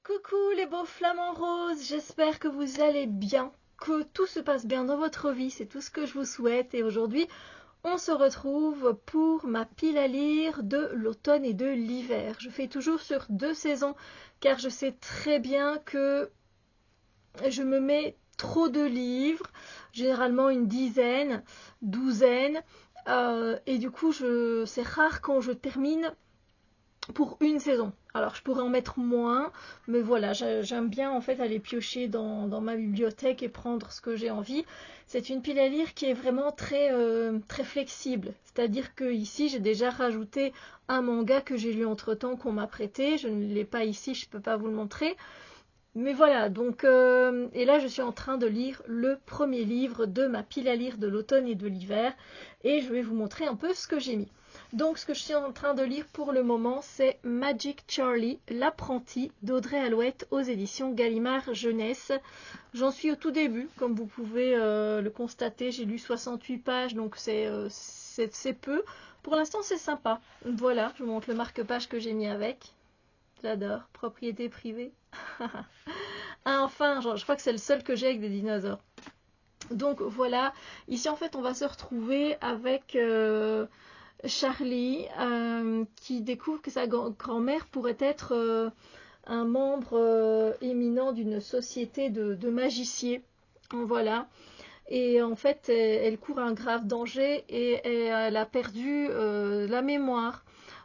Coucou les beaux flamants roses, j'espère que vous allez bien, que tout se passe bien dans votre vie, c'est tout ce que je vous souhaite. Et aujourd'hui, on se retrouve pour ma pile à lire de l'automne et de l'hiver. Je fais toujours sur 2 saisons car je sais très bien que je me mets trop de livres, généralement une dizaine, douzaine, et du coup c'est rare quand je termine pour une saison. Alors je pourrais en mettre moins, mais voilà, j'aime bien en fait aller piocher dans ma bibliothèque et prendre ce que j'ai envie. C'est une pile à lire qui est vraiment très flexible. C'est-à-dire que ici j'ai déjà rajouté un manga que j'ai lu entre-temps qu'on m'a prêté. Je ne l'ai pas ici, je ne peux pas vous le montrer. Mais voilà, donc et là je suis en train de lire le premier livre de ma pile à lire de l'automne et de l'hiver et je vais vous montrer un peu ce que j'ai mis. Donc ce que je suis en train de lire pour le moment c'est Magic Charlie, l'apprenti d'Audrey Alouette aux éditions Gallimard Jeunesse. J'en suis au tout début, comme vous pouvez le constater, j'ai lu 68 pages donc c'est peu. Pour l'instant c'est sympa. Voilà, je vous montre le marque-page que j'ai mis avec. J'adore, propriété privée. Ah, enfin, je crois que c'est le seul que j'ai avec des dinosaures. Donc voilà, ici en fait on va se retrouver avec Charlie qui découvre que sa grand-mère pourrait être un membre éminent d'une société de magiciers. Voilà. Et en fait, elle court un grave danger et elle a perdu la mémoire.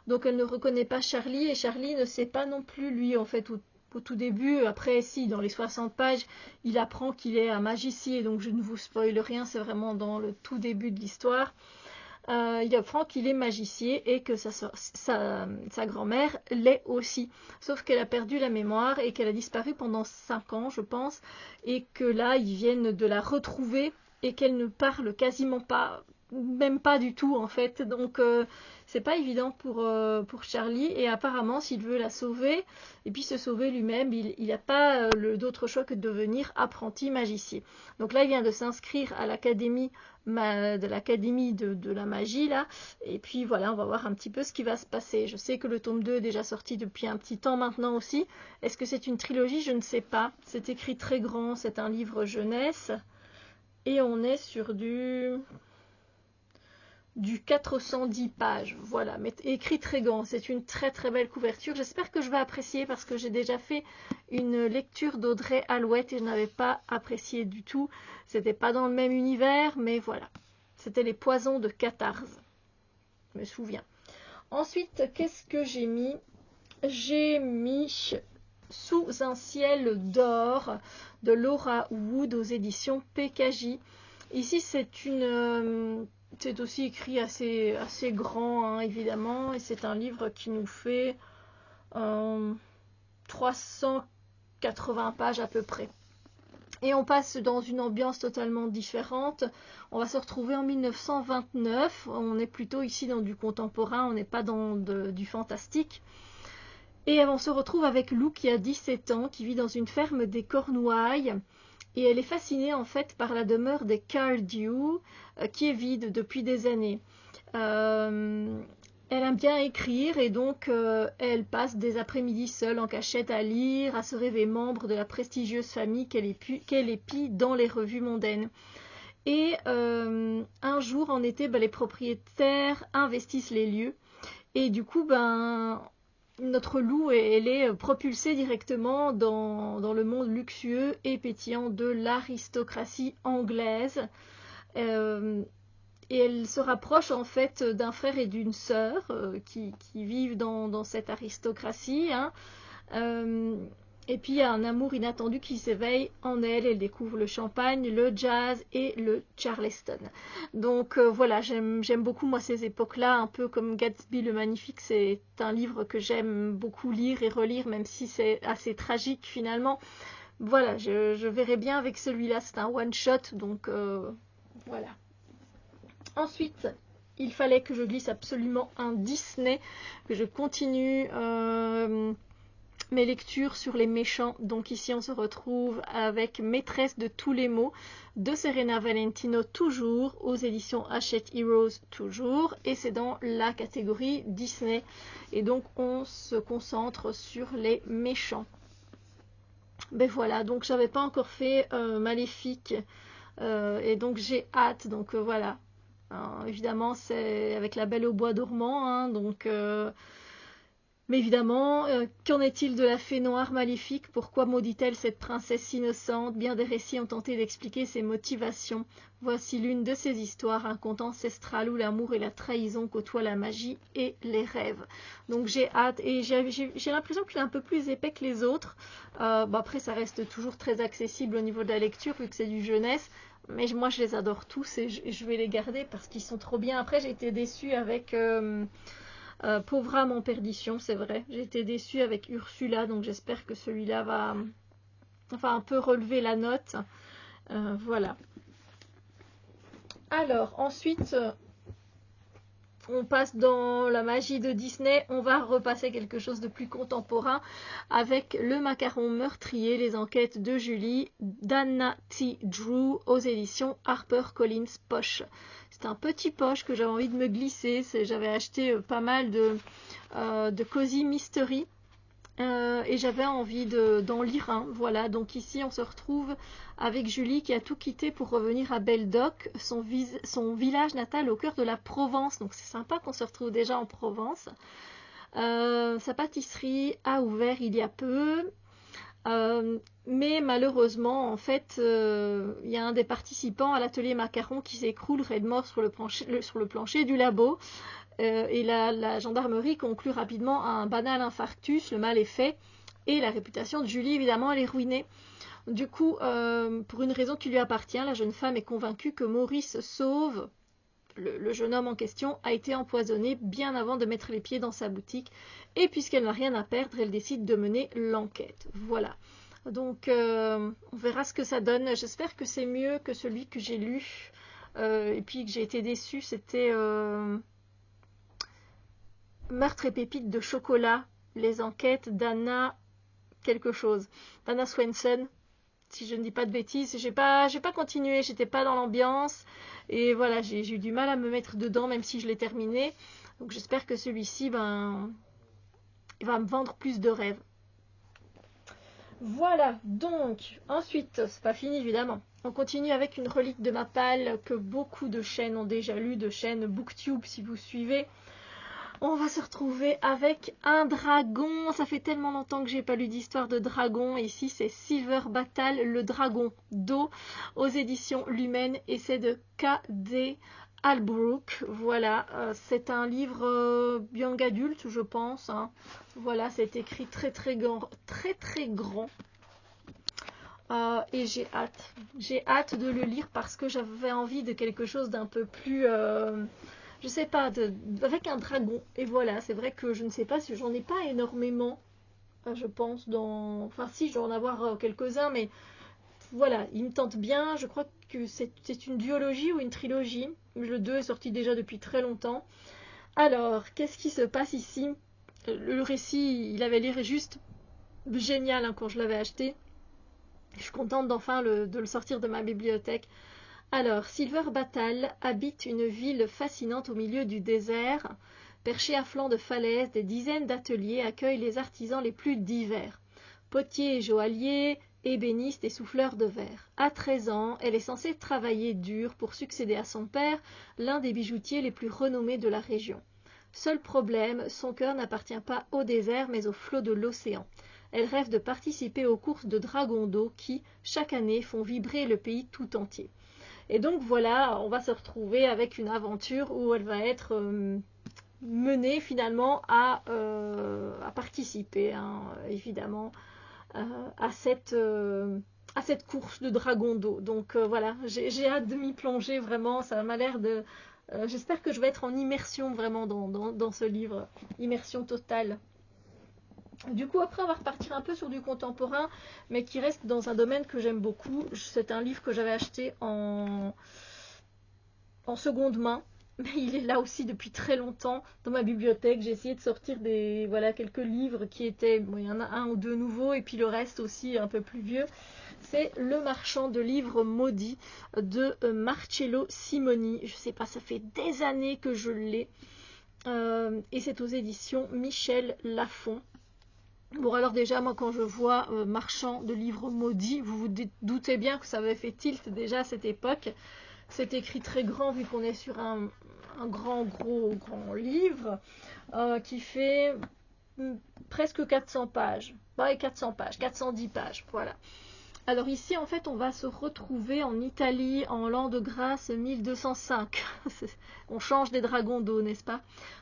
Donc elle ne reconnaît pas Charlie et Charlie ne sait pas non plus lui en fait au tout début. Après si dans les 60 pages il apprend qu'il est un magicien, donc je ne vous spoile rien, c'est vraiment dans le tout début de l'histoire. Il apprend qu'il est magicien et que sa grand-mère l'est aussi. Sauf qu'elle a perdu la mémoire et qu'elle a disparu pendant 5 ans, je pense, et que là, ils viennent de la retrouver et qu'elle ne parle quasiment pas, même pas du tout en fait. Donc c'est pas évident pour Charlie et apparemment s'il veut la sauver et puis se sauver lui-même, il n'a pas d'autre choix que de devenir apprenti magicien. Donc là il vient de s'inscrire à l'académie de la magie là et puis voilà on va voir un petit peu ce qui va se passer. Je sais que le tome 2 est déjà sorti depuis un petit temps maintenant aussi. Est-ce que c'est une trilogie? Je ne sais pas. C'est écrit très grand, c'est un livre jeunesse et on est sur du 410 pages, voilà, mais écrit très grand, c'est une très belle couverture, j'espère que je vais apprécier parce que j'ai déjà fait une lecture d'Audrey Alouette et je n'avais pas apprécié du tout, c'était pas dans le même univers, mais voilà, c'était les poisons de Catharse, je me souviens. Ensuite, qu'est-ce que j'ai mis? J'ai mis Sous un ciel d'or de Laura Wood aux éditions PKJ. Ici, c'est aussi écrit assez grand, hein, évidemment, et c'est un livre qui nous fait 380 pages à peu près. Et on passe dans une ambiance totalement différente. On va se retrouver en 1929. On est plutôt ici dans du contemporain, on n'est pas dans du fantastique. Et on se retrouve avec Lou qui a 17 ans, qui vit dans une ferme des Cornouailles. Et elle est fascinée en fait par la demeure des Cardew, qui est vide depuis des années. Elle aime bien écrire et donc elle passe des après-midi seule en cachette à lire, à se rêver membre de la prestigieuse famille qu'elle épie dans les revues mondaines. Et un jour en été, les propriétaires investissent les lieux et du coup, notre Lou, elle est propulsée directement dans le monde luxueux et pétillant de l'aristocratie anglaise. Et elle se rapproche en fait d'un frère et d'une sœur qui vivent dans cette aristocratie. Hein. Et puis il y a un amour inattendu qui s'éveille en elle. Elle découvre le champagne, le jazz et le charleston. Donc voilà, j'aime beaucoup moi ces époques-là, un peu comme Gatsby le Magnifique. C'est un livre que j'aime beaucoup lire et relire, même si c'est assez tragique finalement. Voilà, je verrai bien avec celui-là. C'est un one-shot, donc voilà. Ensuite, il fallait que je glisse absolument un Disney, que je continue mes lectures sur les méchants. Donc ici on se retrouve avec Maîtresse de tous les maux de Serena Valentino, toujours aux éditions Hachette Heroes, toujours, et c'est dans la catégorie Disney. Et donc on se concentre sur les méchants. Ben voilà, donc j'avais pas encore fait Maléfique et donc j'ai hâte. Donc voilà. Évidemment, c'est avec La Belle au bois dormant, hein, donc mais évidemment, qu'en est-il de la fée noire maléfique? Pourquoi maudit-elle cette princesse innocente? Bien des récits ont tenté d'expliquer ses motivations. Voici l'une de ces histoires, un conte ancestral où l'amour et la trahison côtoient la magie et les rêves. Donc j'ai hâte, et j'ai l'impression qu'il est un peu plus épais que les autres. Bon, après, ça reste toujours très accessible au niveau de la lecture, vu que c'est du jeunesse. Mais moi, je les adore tous et je vais les garder parce qu'ils sont trop bien. Après, j'ai été déçue avec... Pauvre âme en perdition, c'est vrai. J'ai été déçue avec Ursula, donc j'espère que celui-là va enfin un peu relever la note. Voilà. Alors, ensuite, on passe dans la magie de Disney. On va repasser quelque chose de plus contemporain avec Le Macaron meurtrier, les enquêtes de Julie, d'Anna T. Drew aux éditions HarperCollins Poche. C'est un petit poche que j'avais envie de me glisser. J'avais acheté pas mal de Cozy Mystery. Et j'avais envie d'en lire un. Voilà, donc ici on se retrouve avec Julie qui a tout quitté pour revenir à Belledoc, son village natal au cœur de la Provence. Donc c'est sympa qu'on se retrouve déjà en Provence. Sa pâtisserie a ouvert il y a peu. Mais malheureusement, en fait, il y a un des participants à l'atelier macaron qui s'écroule raide mort sur le plancher du labo. Et la gendarmerie conclut rapidement à un banal infarctus, le mal est fait, et la réputation de Julie, évidemment, elle est ruinée. Du coup, pour une raison qui lui appartient, la jeune femme est convaincue que Maurice Sauve, le jeune homme en question, a été empoisonné bien avant de mettre les pieds dans sa boutique, et puisqu'elle n'a rien à perdre, elle décide de mener l'enquête. Voilà. Donc, on verra ce que ça donne. J'espère que c'est mieux que celui que j'ai lu, et puis que j'ai été déçue, c'était... Meurtre et pépites de chocolat, les enquêtes d'Anna quelque chose, d'Anna Swenson, si je ne dis pas de bêtises. J'ai pas continué, j'étais pas dans l'ambiance et voilà, j'ai eu du mal à me mettre dedans même si je l'ai terminé. Donc j'espère que celui-ci, il va me vendre plus de rêves. Voilà, donc ensuite, c'est pas fini évidemment. On continue avec une relique de ma palle que beaucoup de chaînes ont déjà lu, de chaînes Booktube si vous suivez. On va se retrouver avec un dragon. Ça fait tellement longtemps que j'ai pas lu d'histoire de dragon. Ici, c'est Silver Battle, le dragon d'eau, aux éditions Lumen, et c'est de K.D. Albrook. Voilà, c'est un livre young adulte, je pense. Hein. Voilà, c'est écrit très très grand, très très grand. Et j'ai hâte. J'ai hâte de le lire parce que j'avais envie de quelque chose d'un peu plus... je sais pas, avec un dragon. Et voilà, c'est vrai que je ne sais pas si j'en ai pas énormément, je pense, dans... Enfin si, je dois en avoir quelques-uns, mais voilà, il me tente bien. Je crois que c'est une duologie ou une trilogie. Le 2 est sorti déjà depuis très longtemps. Alors, qu'est-ce qui se passe ici? Le récit, il avait l'air juste génial hein, quand je l'avais acheté. Je suis contente d'enfin de le sortir de ma bibliothèque. Alors, Silver Battle habite une ville fascinante au milieu du désert. Perchée à flanc de falaise, des dizaines d'ateliers accueillent les artisans les plus divers. Potiers et joailliers, ébénistes et souffleurs de verre. À 13 ans, elle est censée travailler dur pour succéder à son père, l'un des bijoutiers les plus renommés de la région. Seul problème, son cœur n'appartient pas au désert mais aux flots de l'océan. Elle rêve de participer aux courses de dragons d'eau qui, chaque année, font vibrer le pays tout entier. Et donc voilà, on va se retrouver avec une aventure où elle va être menée finalement à participer, hein, évidemment, à cette course de dragon d'eau. Donc voilà, j'ai hâte de m'y plonger vraiment, ça m'a l'air de... j'espère que je vais être en immersion vraiment dans ce livre, immersion totale. Du coup, après, on va repartir un peu sur du contemporain, mais qui reste dans un domaine que j'aime beaucoup. C'est un livre que j'avais acheté en seconde main, mais il est là aussi depuis très longtemps dans ma bibliothèque. J'ai essayé de sortir quelques livres qui étaient... Bon, il y en a un ou deux nouveaux, et puis le reste aussi un peu plus vieux. C'est Le Marchand de livres maudits de Marcello Simoni. Je sais pas, ça fait des années que je l'ai. Et c'est aux éditions Michel Lafon. Bon, alors déjà, moi, quand je vois marchand de livres maudits, vous vous doutez bien que ça avait fait tilt déjà à cette époque. C'est écrit très grand vu qu'on est sur un grand livre qui fait presque 400 pages. Pas 400 pages, 410 pages, voilà. Alors ici, en fait, on va se retrouver en Italie en l'an de grâce 1205. On change des dragons d'eau, n'est-ce pas?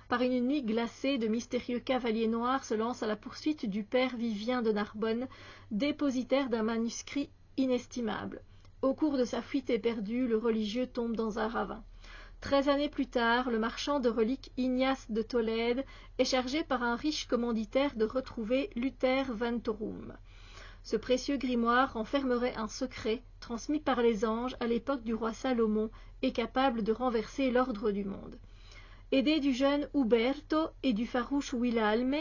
Par une nuit glacée, de mystérieux cavaliers noirs se lancent à la poursuite du père Vivien de Narbonne, dépositaire d'un manuscrit inestimable. Au cours de sa fuite éperdue, le religieux tombe dans un ravin. 13 années plus tard, le marchand de reliques Ignace de Tolède est chargé par un riche commanditaire de retrouver Luther Ventorum. Ce précieux grimoire renfermerait un secret, transmis par les anges à l'époque du roi Salomon, et capable de renverser l'ordre du monde. Aidé du jeune Uberto et du farouche Wilhelme,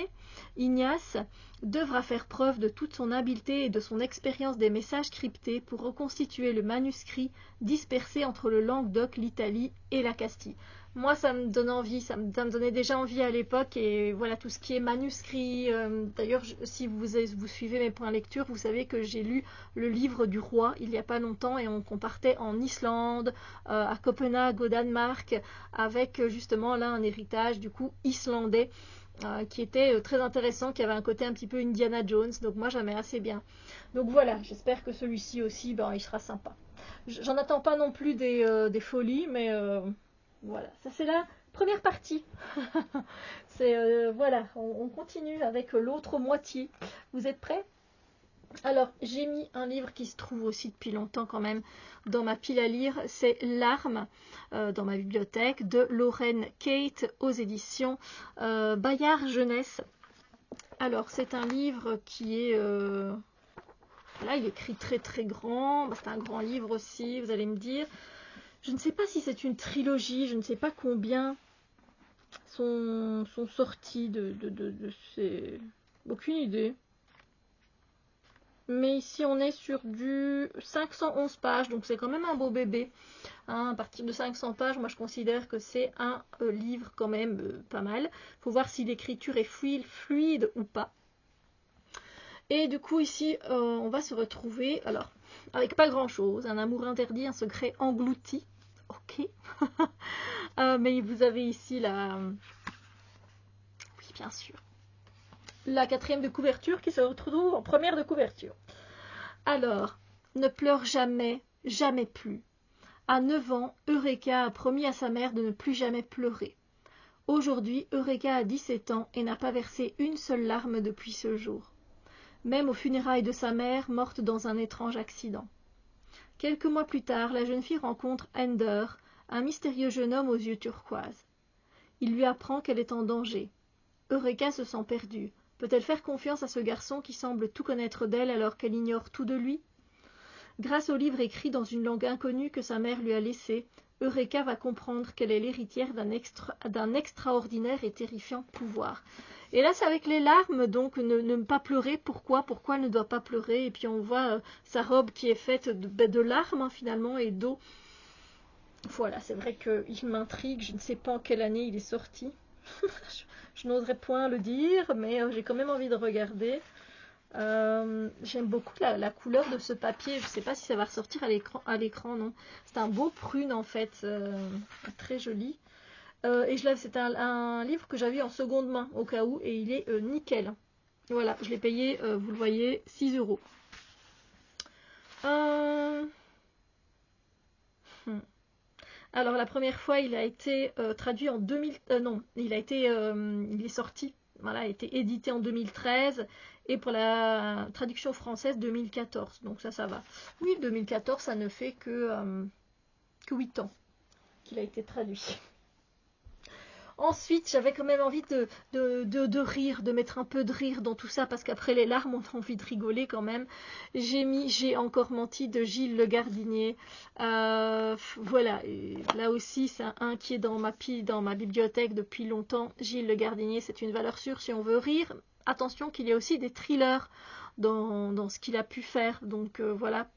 Ignace devra faire preuve de toute son habileté et de son expérience des messages cryptés pour reconstituer le manuscrit dispersé entre le Languedoc, l'Italie et la Castille. Moi, ça me donne envie, ça me donnait déjà envie à l'époque, et voilà, tout ce qui est manuscrit. D'ailleurs, si vous suivez mes points lecture, vous savez que j'ai lu le livre du roi il n'y a pas longtemps, et qu'on partait en Islande, à Copenhague, au Danemark, avec justement là un héritage du coup islandais. Qui était très intéressant, qui avait un côté un petit peu Indiana Jones, donc moi j'aimais assez bien. Donc voilà, j'espère que celui-ci aussi, ben, il sera sympa. J'en attends pas non plus des folies, mais voilà, ça c'est la première partie. C'est voilà, on continue avec l'autre moitié. Vous êtes prêts? Alors, j'ai mis un livre qui se trouve aussi depuis longtemps quand même dans ma pile à lire, c'est Larmes dans ma bibliothèque de Lorraine Kate aux éditions Bayard Jeunesse. Alors, c'est un livre qui est... là, il est écrit très très grand, c'est un grand livre aussi, vous allez me dire. Je ne sais pas si c'est une trilogie, je ne sais pas combien sont sortis de ces... Aucune idée. Mais ici on est sur du 511 pages, donc c'est quand même un beau bébé. Hein, à partir de 500 pages, moi je considère que c'est un livre quand même pas mal. Il faut voir si l'écriture est fluide ou pas. Et du coup ici on va se retrouver, alors avec pas grand chose, un amour interdit, un secret englouti. Ok. Mais vous avez ici la... Oui bien sûr. La quatrième de couverture qui se retrouve en première de couverture. Alors, ne pleure jamais, jamais plus. À 9 ans, Eureka a promis à sa mère de ne plus jamais pleurer. Aujourd'hui, Eureka a 17 ans et n'a pas versé une seule larme depuis ce jour. Même aux funérailles de sa mère, morte dans un étrange accident. Quelques mois plus tard, la jeune fille rencontre Ender, un mystérieux jeune homme aux yeux turquoises. Il lui apprend qu'elle est en danger. Eureka se sent perdue. Peut-elle faire confiance à ce garçon qui semble tout connaître d'elle alors qu'elle ignore tout de lui? Grâce au livre écrit dans une langue inconnue que sa mère lui a laissé, Eureka va comprendre qu'elle est l'héritière d'un extraordinaire et terrifiant pouvoir. Et là, c'est avec les larmes, donc ne pas pleurer. Pourquoi elle ne doit pas pleurer? Et puis on voit sa robe qui est faite de larmes hein, finalement et d'eau. Voilà, c'est vrai qu'il m'intrigue. Je ne sais pas en quelle année il est sorti. Je n'oserais point le dire, mais j'ai quand même envie de regarder. J'aime beaucoup la couleur de ce papier. Je ne sais pas si ça va ressortir à l'écran, non. C'est un beau prune en fait, très joli. Et c'est un livre que j'avais en seconde main au cas où, et il est nickel. Voilà, je l'ai payé, vous le voyez, 6 €. Alors la première fois, il a été traduit en 2000. Non, il est sorti. Voilà, a été édité en 2013 et pour la traduction française 2014. Donc ça va. Oui, 2014, ça ne fait que 8 ans qu'il a été traduit. Ensuite, j'avais quand même envie de rire, de mettre un peu de rire dans tout ça, parce qu'après les larmes, on a envie de rigoler quand même. J'ai encore menti de Gilles Le Gardinier. Voilà, et là aussi, c'est un qui est dans ma bibliothèque depuis longtemps. Gilles Le Gardinier, c'est une valeur sûre si on veut rire. Attention qu'il y a aussi des thrillers dans ce qu'il a pu faire. Donc voilà,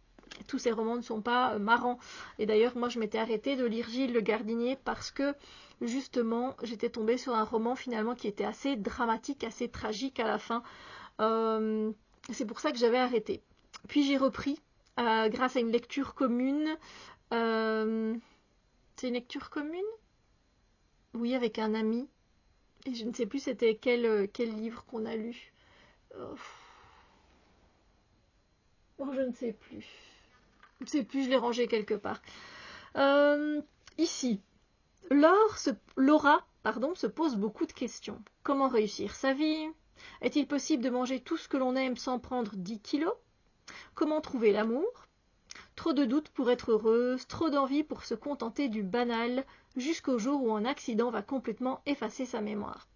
tous ces romans ne sont pas marrants. Et d'ailleurs, moi, je m'étais arrêtée de lire Gilles Le Gardinier parce que justement, j'étais tombée sur un roman finalement qui était assez dramatique, assez tragique à la fin. C'est pour ça que j'avais arrêté. Puis j'ai repris grâce à une lecture commune. C'est une lecture commune? Oui, avec un ami. Et je ne sais plus c'était quel livre qu'on a lu. Oh, je ne sais plus. Je ne sais plus, je l'ai rangé quelque part. Ici, Laura se pose beaucoup de questions. Comment réussir sa vie? Est-il possible de manger tout ce que l'on aime sans prendre 10 kilos? Comment trouver l'amour? Trop de doutes pour être heureuse, trop d'envie pour se contenter du banal, jusqu'au jour où un accident va complètement effacer sa mémoire.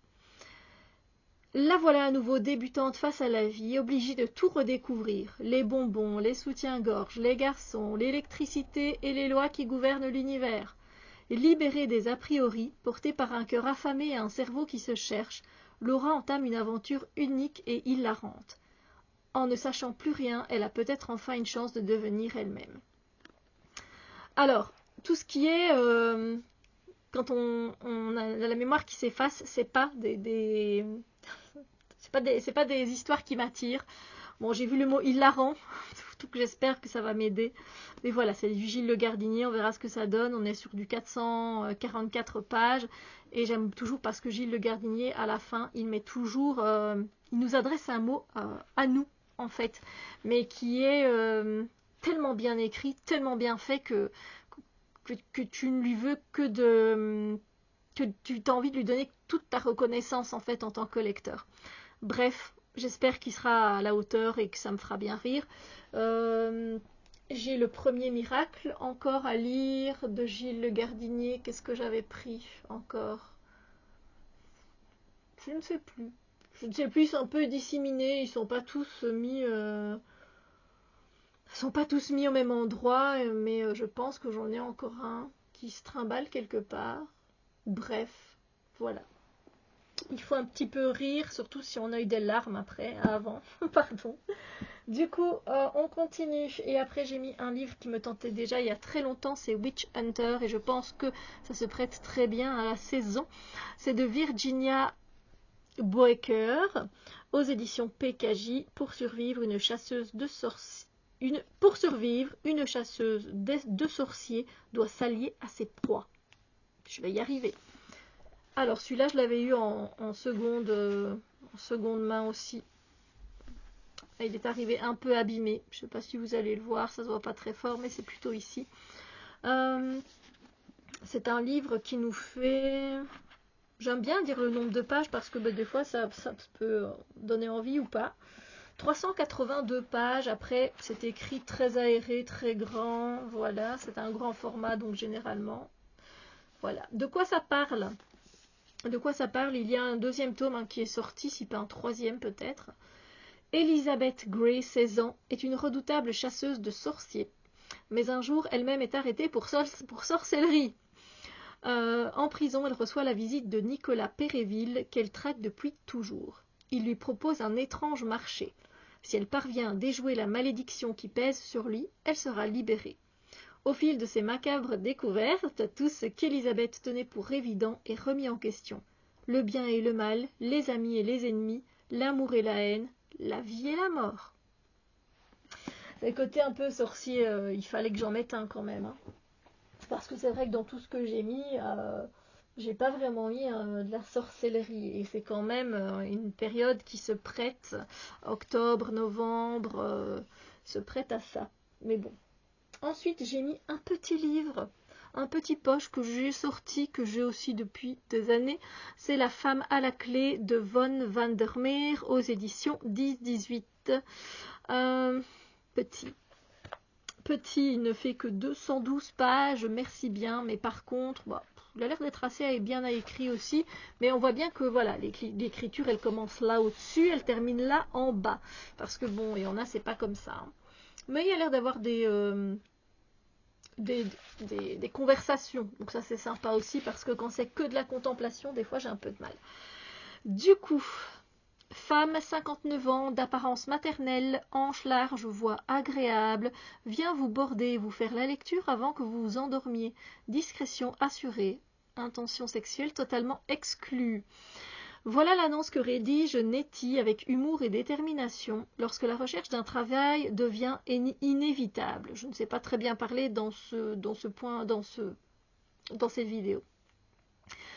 La voilà à nouveau débutante face à la vie, obligée de tout redécouvrir. Les bonbons, les soutiens-gorge, les garçons, l'électricité et les lois qui gouvernent l'univers. Libérée des a priori, portée par un cœur affamé et un cerveau qui se cherche, Laura entame une aventure unique et hilarante. En ne sachant plus rien, elle a peut-être enfin une chance de devenir elle-même. Alors, tout ce qui est... quand on a la mémoire qui s'efface, c'est pas c'est pas des histoires qui m'attirent. Bon, j'ai vu le mot hilarant, tout que j'espère que ça va m'aider. Mais voilà, c'est du Gilles Le Gardinier, on verra ce que ça donne. On est sur du 444 pages. Et j'aime toujours parce que Gilles Le Gardinier, à la fin, il met toujours... il nous adresse un mot à nous, en fait. Mais qui est tellement bien écrit, tellement bien fait que tu ne lui veux que de... que tu as envie de lui donner toute ta reconnaissance, en fait, en tant que lecteur. Bref, j'espère qu'il sera à la hauteur et que ça me fera bien rire. J'ai le premier miracle encore à lire de Gilles Le Gardinier. Qu'est-ce que j'avais pris encore? Je ne sais plus. Je ne sais plus, ils sont un peu disséminés. Ils sont pas tous mis... sont pas tous mis au même endroit, mais je pense que j'en ai encore un qui se trimballe quelque part. Bref, voilà. Il faut un petit peu rire, surtout si on a eu des larmes avant, pardon. Du coup, on continue. Et après, j'ai mis un livre qui me tentait déjà il y a très longtemps, c'est Witch Hunter, et je pense que ça se prête très bien à la saison. C'est de Virginia Boecker, aux éditions PKJ, pour survivre une chasseuse de sorciers. Pour survivre, une chasseuse de sorciers doit s'allier à ses proies. Je vais y arriver. Alors celui-là, je l'avais eu en seconde main aussi. Il est arrivé un peu abîmé. Je ne sais pas si vous allez le voir, ça se voit pas très fort, mais c'est plutôt ici. C'est un livre qui nous fait... J'aime bien dire le nombre de pages parce que des fois ça peut donner envie ou pas. 382 pages, après c'est écrit très aéré, très grand, voilà, c'est un grand format donc généralement. Voilà. De quoi ça parle? Il y a un deuxième tome qui est sorti, si pas un troisième peut-être. Elizabeth Grey, 16 ans, est une redoutable chasseuse de sorciers. Mais un jour, elle-même est arrêtée pour sorcellerie. En prison, elle reçoit la visite de Nicolas Péréville, qu'elle traque depuis toujours. Il lui propose un étrange marché. Si elle parvient à déjouer la malédiction qui pèse sur lui, elle sera libérée. Au fil de ces macabres découvertes, tout ce qu'Elisabeth tenait pour évident est remis en question. Le bien et le mal, les amis et les ennemis, l'amour et la haine, la vie et la mort. Le côté un peu sorcier, il fallait que j'en mette un quand même. Hein. Parce que c'est vrai que dans tout ce que j'ai mis, j'ai pas vraiment mis de la sorcellerie. Et c'est quand même une période qui se prête, octobre, novembre, se prête à ça. Mais bon. Ensuite, j'ai mis un petit livre, un petit poche que j'ai sorti, que j'ai aussi depuis des années. C'est La femme à la clé de Von Vandermeer aux éditions 10-18. Petit, il ne fait que 212 pages, merci bien, mais par contre, il a l'air d'être assez bien écrit aussi, mais on voit bien que voilà, l'écriture, elle commence là au-dessus, elle termine là en bas. Parce que bon, il y en a, c'est pas comme ça. Hein. Mais il y a l'air d'avoir des conversations. Donc ça c'est sympa aussi parce que quand c'est que de la contemplation, des fois j'ai un peu de mal. Du coup, femme 59 ans, d'apparence maternelle, hanches larges, voix agréable, vient vous border et vous faire la lecture avant que vous vous endormiez. Discrétion assurée, intention sexuelle totalement exclue. Voilà l'annonce que rédige Nettie avec humour et détermination lorsque la recherche d'un travail devient inévitable. Je ne sais pas très bien parler dans cette vidéo.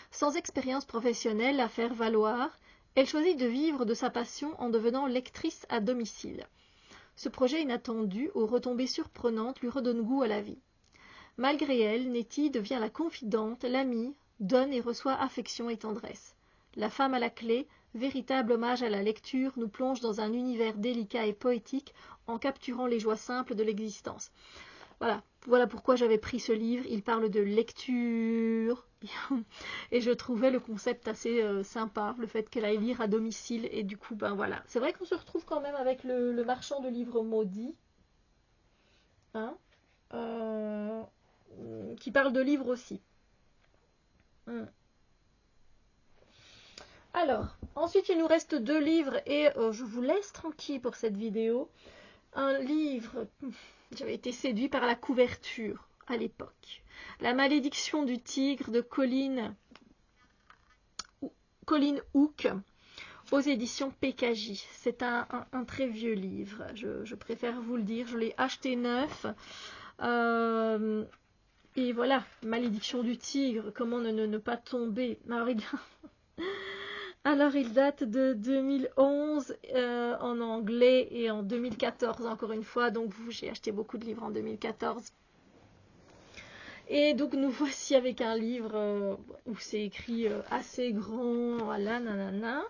Sans expérience professionnelle à faire valoir, elle choisit de vivre de sa passion en devenant lectrice à domicile. Ce projet inattendu, aux retombées surprenantes, lui redonne goût à la vie. Malgré elle, Nettie devient la confidente, l'amie, donne et reçoit affection et tendresse. La femme à la clé, véritable hommage à la lecture, nous plonge dans un univers délicat et poétique en capturant les joies simples de l'existence. Voilà pourquoi j'avais pris ce livre. Il parle de lecture et je trouvais le concept assez sympa, le fait qu'elle aille lire à domicile. Et du coup, ben voilà. C'est vrai qu'on se retrouve quand même avec le marchand de livres maudits, hein, qui parle de livres aussi. Alors, ensuite il nous reste 2 livres et je vous laisse tranquille pour cette vidéo. Un livre, j'avais été séduit par la couverture à l'époque. La malédiction du tigre de Colin Hooke aux éditions PKJ. C'est un très vieux livre, je préfère vous le dire. Je l'ai acheté neuf. Et voilà, malédiction du tigre, comment ne pas tomber. Alors, il date de 2011 en anglais et en 2014 encore une fois. Donc, j'ai acheté beaucoup de livres en 2014. Et donc, nous voici avec un livre où c'est écrit assez grand. Voilà, nanana.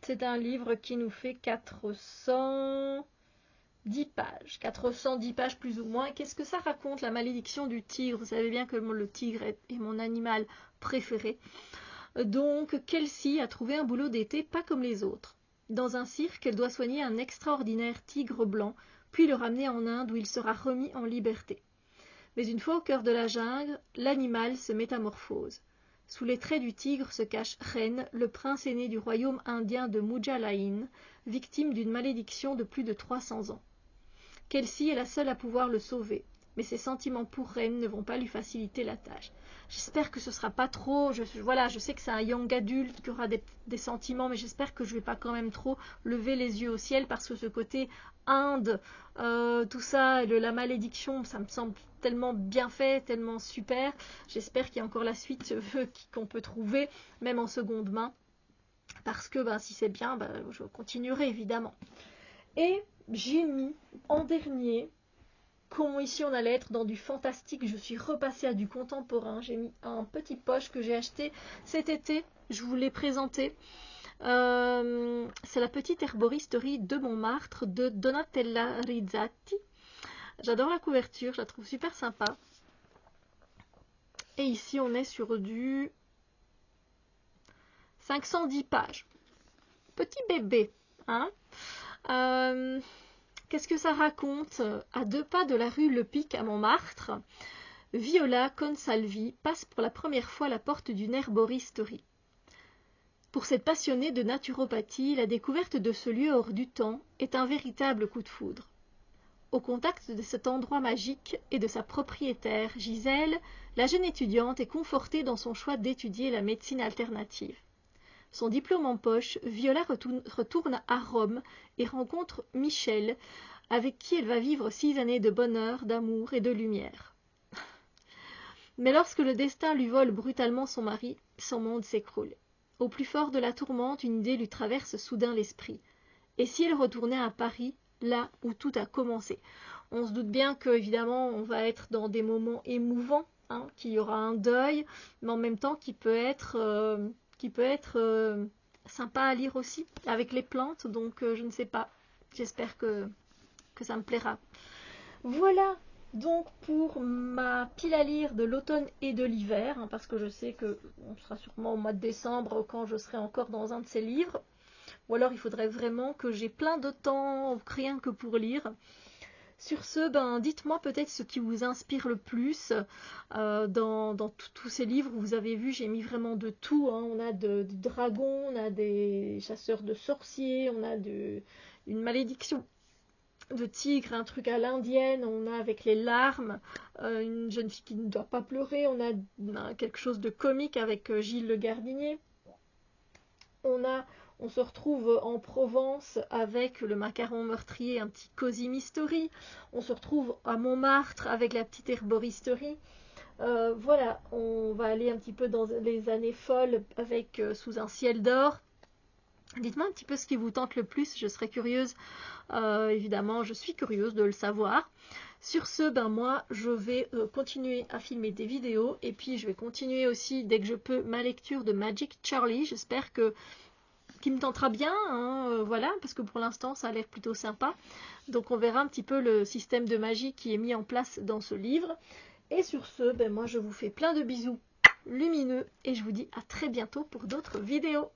C'est un livre qui nous fait 410 pages. 410 pages plus ou moins. Qu'est-ce que ça raconte, la malédiction du tigre? Vous savez bien que le tigre est mon animal préféré. Donc, Kelsey a trouvé un boulot d'été pas comme les autres. Dans un cirque, elle doit soigner un extraordinaire tigre blanc, puis le ramener en Inde où il sera remis en liberté. Mais une fois au cœur de la jungle, l'animal se métamorphose. Sous les traits du tigre se cache Ren, le prince aîné du royaume indien de Mujalain, victime d'une malédiction de plus de 300 ans. Kelsey est la seule à pouvoir le sauver, mais ses sentiments pour Ren ne vont pas lui faciliter la tâche. J'espère que ce sera pas trop. Je sais que c'est un young adulte qui aura des sentiments, mais j'espère que je vais pas quand même trop lever les yeux au ciel parce que ce côté Inde, tout ça, la malédiction, ça me semble tellement bien fait, tellement super. J'espère qu'il y a encore la suite qu'on peut trouver, même en seconde main, parce que si c'est bien, je continuerai évidemment. Et j'ai mis en dernier. Comme ici on allait être dans du fantastique, je suis repassée à du contemporain. J'ai mis un petit poche que j'ai acheté cet été. Je vous l'ai présenté. C'est la petite herboristerie de Montmartre de Donatella Rizzati. J'adore la couverture, je la trouve super sympa. Et ici on est sur du 510 pages. Petit bébé, hein. Qu'est-ce que ça raconte? À 2 pas de la rue Le Pic à Montmartre, Viola Consalvi passe pour la première fois la porte d'une herboristerie. Pour cette passionnée de naturopathie, la découverte de ce lieu hors du temps est un véritable coup de foudre. Au contact de cet endroit magique et de sa propriétaire, Gisèle, la jeune étudiante est confortée dans son choix d'étudier la médecine alternative. Son diplôme en poche, Viola retourne à Rome et rencontre Michel, avec qui elle va vivre 6 années de bonheur, d'amour et de lumière. Mais lorsque le destin lui vole brutalement son mari, son monde s'écroule. Au plus fort de la tourmente, une idée lui traverse soudain l'esprit. Et si elle retournait à Paris, là où tout a commencé? On se doute bien que, évidemment, on va être dans des moments émouvants, hein, qu'il y aura un deuil, mais en même temps qui peut être sympa à lire aussi, avec les plantes, donc je ne sais pas. J'espère que ça me plaira. Voilà donc pour ma pile à lire de l'automne et de l'hiver, hein, parce que je sais qu'on sera sûrement au mois de décembre quand je serai encore dans un de ces livres. Ou alors il faudrait vraiment que j'ai plein de temps, rien que pour lire. Sur ce, dites-moi peut-être ce qui vous inspire le plus dans tous ces livres. Vous avez vu, j'ai mis vraiment de tout, hein. On a des dragons, on a des chasseurs de sorciers, on a une malédiction de tigre, un truc à l'indienne, on a avec les larmes, une jeune fille qui ne doit pas pleurer, on a quelque chose de comique avec Gilles le Gardinier. On se retrouve en Provence avec le macaron meurtrier, un petit cosy mystery. On se retrouve à Montmartre avec la petite herboristerie. Voilà, on va aller un petit peu dans les années folles avec Sous un ciel d'or. Dites-moi un petit peu ce qui vous tente le plus, je serais curieuse. Évidemment, je suis curieuse de le savoir. Sur ce, ben moi, je vais continuer à filmer des vidéos et puis je vais continuer aussi, dès que je peux, ma lecture de Magic Charlie. J'espère qu'il me tentera bien, hein, voilà, parce que pour l'instant, ça a l'air plutôt sympa. Donc on verra un petit peu le système de magie qui est mis en place dans ce livre. Et sur ce, ben moi, je vous fais plein de bisous lumineux et je vous dis à très bientôt pour d'autres vidéos.